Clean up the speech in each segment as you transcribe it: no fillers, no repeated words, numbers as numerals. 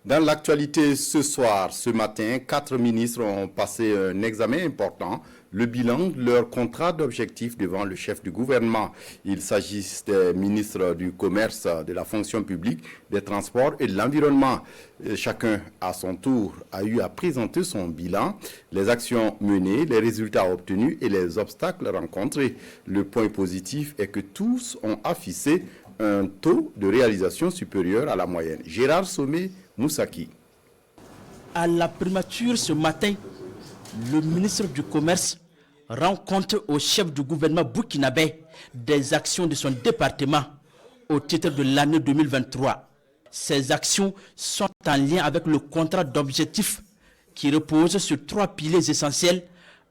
Dans l'actualité ce soir, ce matin, 4 ministres ont passé un examen important, le bilan de leur contrat d'objectif devant le chef du gouvernement. Il s'agit des ministres du commerce, de la fonction publique, des transports et de l'environnement. Chacun, à son tour, a eu à présenter son bilan, les actions menées, les résultats obtenus et les obstacles rencontrés. Le point positif est que tous ont affiché un taux de réalisation supérieur à la moyenne. Gérard Sommet Moussaki. À la primature ce matin, le ministre du Commerce rend compte au chef du gouvernement burkinabé des actions de son département au titre de l'année 2023. Ces actions sont en lien avec le contrat d'objectif qui repose sur 3 piliers essentiels,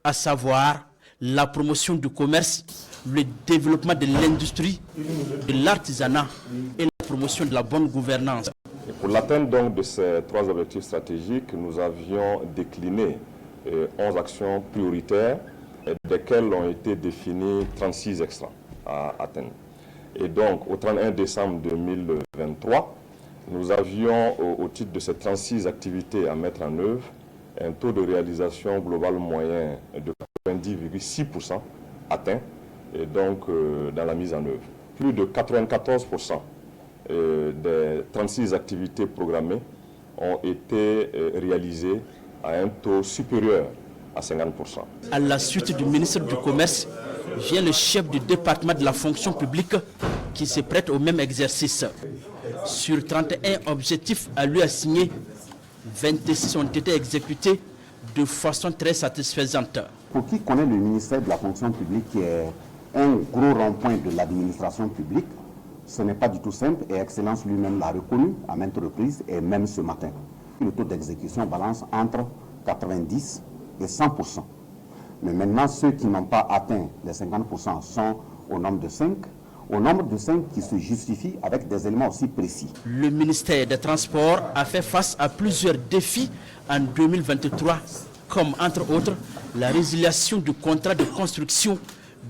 à savoir la promotion du commerce, le développement de l'industrie, de l'artisanat et la promotion de la bonne gouvernance. Et pour l'atteinte donc de ces 3 objectifs stratégiques, nous avions décliné 11 actions prioritaires, desquelles ont été définies 36 extra à atteindre. Et donc, au 31 décembre 2023, nous avions, au titre de ces 36 activités à mettre en œuvre, un taux de réalisation global moyen de 90,6% atteint, et donc dans la mise en œuvre. Plus de 94% des 36 activités programmées ont été réalisées à un taux supérieur à 50%. À la suite du ministre du Commerce, vient le chef du département de la fonction publique qui se prête au même exercice. Sur 31 objectifs à lui assigner, 26 ont été exécutés de façon très satisfaisante. Pour qui connaît le ministère de la fonction publique, qui est un gros rond-point de l'administration publique, ce n'est pas du tout simple et Excellence lui-même l'a reconnu à maintes reprises et même ce matin. Le taux d'exécution balance entre 90 et 100%. Mais maintenant, ceux qui n'ont pas atteint les 50% sont au nombre de 5, qui se justifient avec des éléments aussi précis. Le ministère des Transports a fait face à plusieurs défis en 2023, comme entre autres la résiliation du contrat de construction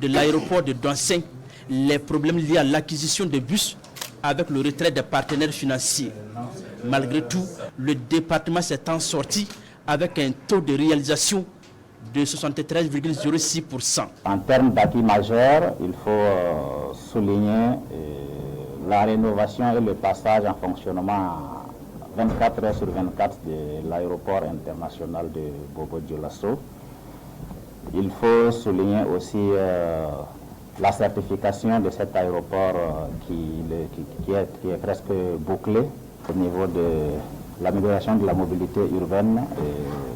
de l'aéroport de Douansène, les problèmes liés à l'acquisition de bus avec le retrait des partenaires financiers. Malgré tout, le département s'est en sorti avec un taux de réalisation de 73,06%. En termes d'acquis majeurs, il faut souligner la rénovation et le passage en fonctionnement 24 heures sur 24 de l'aéroport international de Bobo-Dioulasso. Il faut souligner aussi la certification de cet aéroport qui est presque bouclé au niveau de l'amélioration de la mobilité urbaine.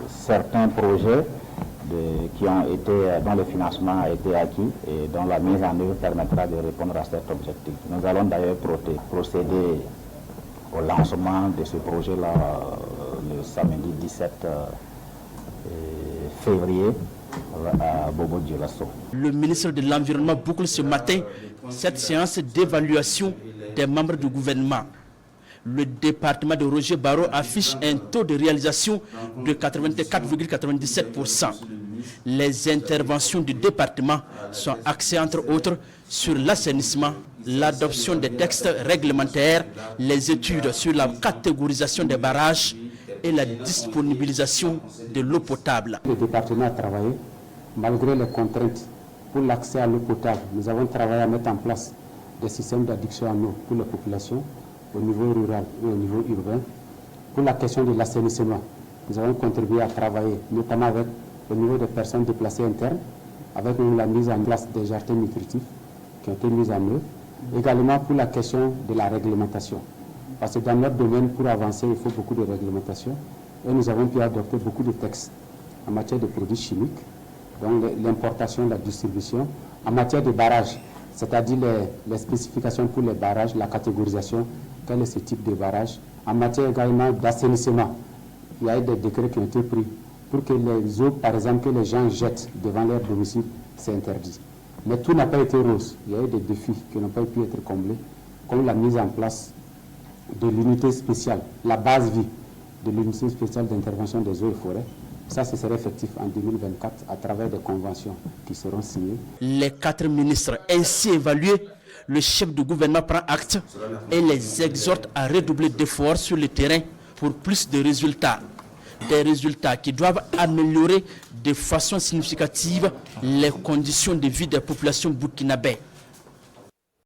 Certains projets dont le financement a été acquis et dont la mise en œuvre permettra de répondre à cet objectif. Nous allons d'ailleurs procéder au lancement de ce projet-là le samedi 17 février à Bobo-Dioulasso. Le ministre de l'Environnement boucle ce matin cette séance d'évaluation des membres du gouvernement. Le département de Roger Barreau affiche un taux de réalisation de 84,97%. Les interventions du département sont axées entre autres sur l'assainissement, l'adoption des textes réglementaires, les études sur la catégorisation des barrages et la disponibilisation de l'eau potable. Le département a travaillé malgré les contraintes pour l'accès à l'eau potable. Nous avons travaillé à mettre en place des systèmes d'adduction en eau pour les populations au niveau rural et au niveau urbain. Pour la question de l'assainissement, nous avons contribué à travailler notamment avec au niveau des personnes déplacées internes, avec la mise en place des jardins nutritifs qui ont été mis en œuvre. Également pour la question de la réglementation. Parce que dans notre domaine, pour avancer, il faut beaucoup de réglementation. Et nous avons pu adopter beaucoup de textes en matière de produits chimiques, donc l'importation, la distribution, en matière de barrages, c'est-à-dire les spécifications pour les barrages, la catégorisation, quel est ce type de barrage. En matière également d'assainissement, il y a eu des décrets qui ont été pris pour que les eaux, par exemple, que les gens jettent devant leur domicile, c'est interdit. Mais tout n'a pas été rose. Il y a eu des défis qui n'ont pas pu être comblés, comme la mise en place de l'unité spéciale, la base vie de l'unité spéciale d'intervention des eaux et forêts. Ça, ce serait effectif en 2024 à travers des conventions qui seront signées. Les 4 ministres ainsi évalués, le chef du gouvernement prend acte et les exhorte à redoubler d'efforts sur le terrain pour plus de résultats. Des résultats qui doivent améliorer de façon significative les conditions de vie des populations burkinabées.